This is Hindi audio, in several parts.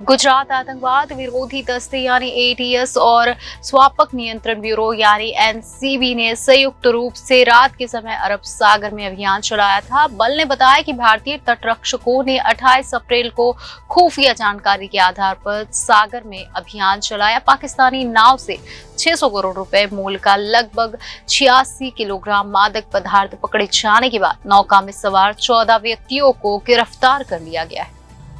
गुजरात आतंकवाद विरोधी दस्ते यानी एटीएस और स्वापक नियंत्रण ब्यूरो यानी एनसीबी ने संयुक्त रूप से रात के समय अरब सागर में अभियान चलाया था। बल ने बताया कि भारतीय तटरक्षकों ने 28 अप्रैल को खुफिया जानकारी के आधार पर सागर में अभियान चलाया। पाकिस्तानी नाव से 600 करोड़ रुपए मूल्य का लगभग 86 किलोग्राम मादक पदार्थ पकड़े जाने के बाद नौका में सवार 14 व्यक्तियों को गिरफ्तार कर लिया गया है।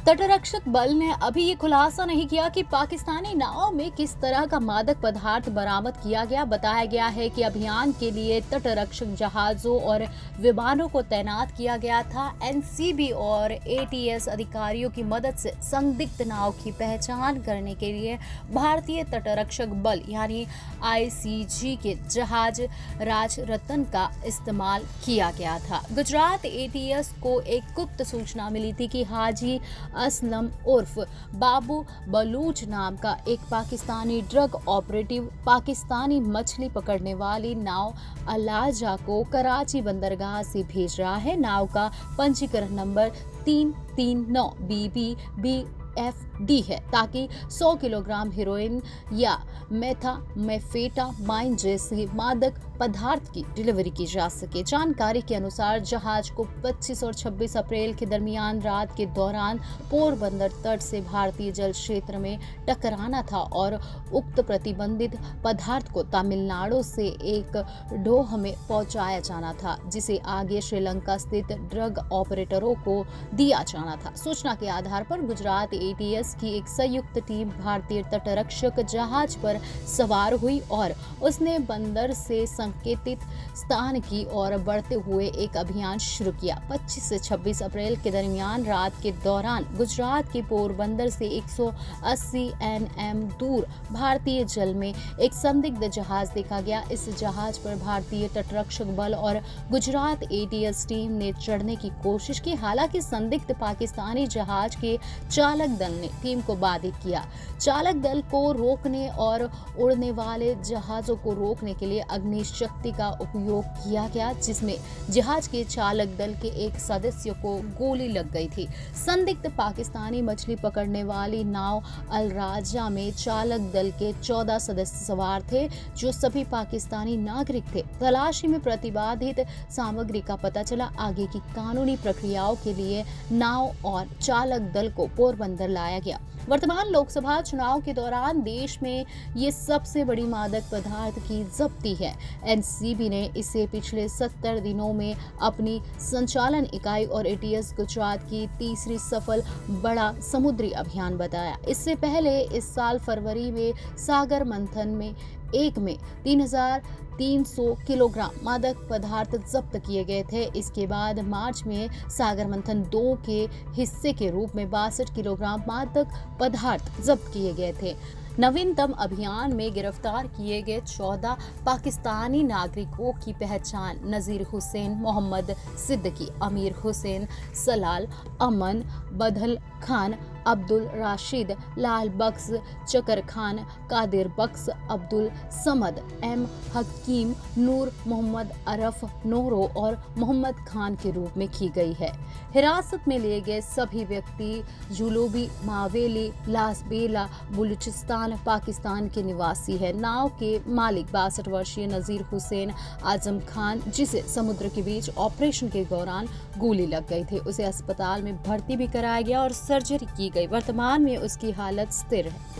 तटरक्षक बल ने अभी ये खुलासा नहीं किया कि पाकिस्तानी नाव में किस तरह का मादक पदार्थ बरामद किया गया। बताया गया है कि अभियान के लिए तटरक्षक जहाजों और विमानों को तैनात किया गया था। एनसीबी और एटीएस अधिकारियों की मदद से संदिग्ध नाव की पहचान करने के लिए भारतीय तटरक्षक बल यानी आईसीजी के जहाज राजरत्न का इस्तेमाल किया गया था। गुजरात एटीएस को एक गुप्त सूचना मिली थी कि हाजी असलम उर्फ बाबू बलूच नाम का एक पाकिस्तानी ड्रग ऑपरेटिव पाकिस्तानी मछली पकड़ने वाली नाव अलाजा को कराची बंदरगाह से भेज रहा है। नाव का पंजीकरण नंबर 339 BBFD है ताकि 100 किलोग्राम हेरोइन या मेथाम्फेटामाइन जैसे मादक पदार्थ की डिलीवरी की जा सके। जानकारी के अनुसार जहाज को 25 और 26 अप्रैल के दरमियान रात के दौरान पोरबंदर तट से भारतीय जल क्षेत्र में टकराना था और उक्त प्रतिबंधित पदार्थ को तमिलनाडु से एक ढोह में पहुंचाया जाना था, जिसे आगे श्रीलंका स्थित ड्रग ऑपरेटरों को दिया जाना था। सूचना के आधार पर गुजरात एटीएस की एक संयुक्त टीम भारतीय तटरक्षक जहाज पर सवार हुई और उसने बंदर से संकेतित स्थान की ओर बढ़ते हुए एक अभियान शुरू किया। 25 से 26 अप्रैल के दरमियान रात के दौरान गुजरात के पोरबंदर से 180 NM दूर भारतीय जल में एक संदिग्ध जहाज देखा गया। इस जहाज पर भारतीय तटरक्षक बल और गुजरात एटीएस टीम ने चढ़ने की कोशिश की। हालांकि संदिग्ध पाकिस्तानी जहाज के चालक दल ने टीम को बाधित किया। चालक दल को रोकने और उड़ने वाले जहाजों को रोकने के लिए अग्निशक्ति का उपयोग किया गया, जिसमें जहाज के चालक दल के एक सदस्य को गोली लग गई थी। संदिग्ध पाकिस्तानी मछली पकड़ने वाली नाव अलराजा में चालक दल के 14 सदस्य सवार थे, जो सभी पाकिस्तानी नागरिक थे। तलाशी में प्रतिबंधित सामग्री का पता चला। आगे की कानूनी प्रक्रियाओं के लिए नाव और चालक दल को पोरबंदर लाया गया। वर्तमान लोकसभा चुनाव के दौरान देश में ये सबसे बड़ी मादक पदार्थ की जब्ती है। एनसीबी ने इसे पिछले 70 दिनों में अपनी संचालन इकाई और एटीएस गुजरात की तीसरी सफल बड़ा समुद्री अभियान बताया। इससे पहले इस साल फरवरी में सागर मंथन में 3,300 किलोग्राम मादक पदार्थ जब्त किए गए थे। इसके बाद मार्च में सागर मंथन 2 के हिस्से के रूप में 62 किलोग्राम मादक पदार्थ जब्त किए गए थे। नवीनतम अभियान में गिरफ्तार किए गए 14 पाकिस्तानी नागरिकों की पहचान नजीर हुसैन, मोहम्मद सिद्दीकी, अमीर हुसैन, सलाल, अमन, बदल खान, अब्दुल राशिद, लाल बख्श, चकर खान, कादिर बख्श, अब्दुल समद, एम हकीम, नूर मोहम्मद, अरफ नोरो और मोहम्मद खान के रूप में की गई है। हिरासत में लिए गए सभी व्यक्ति जुलूबी मावेली लासबेला बलूचिस्तान पाकिस्तान के निवासी है। नाव के मालिक 62 वर्षीय नजीर हुसैन आजम खान, जिसे समुद्र के बीच ऑपरेशन के दौरान गोली लग गई थी, उसे अस्पताल में भर्ती भी कराया गया और सर्जरी की गई। वर्तमान में उसकी हालत स्थिर है।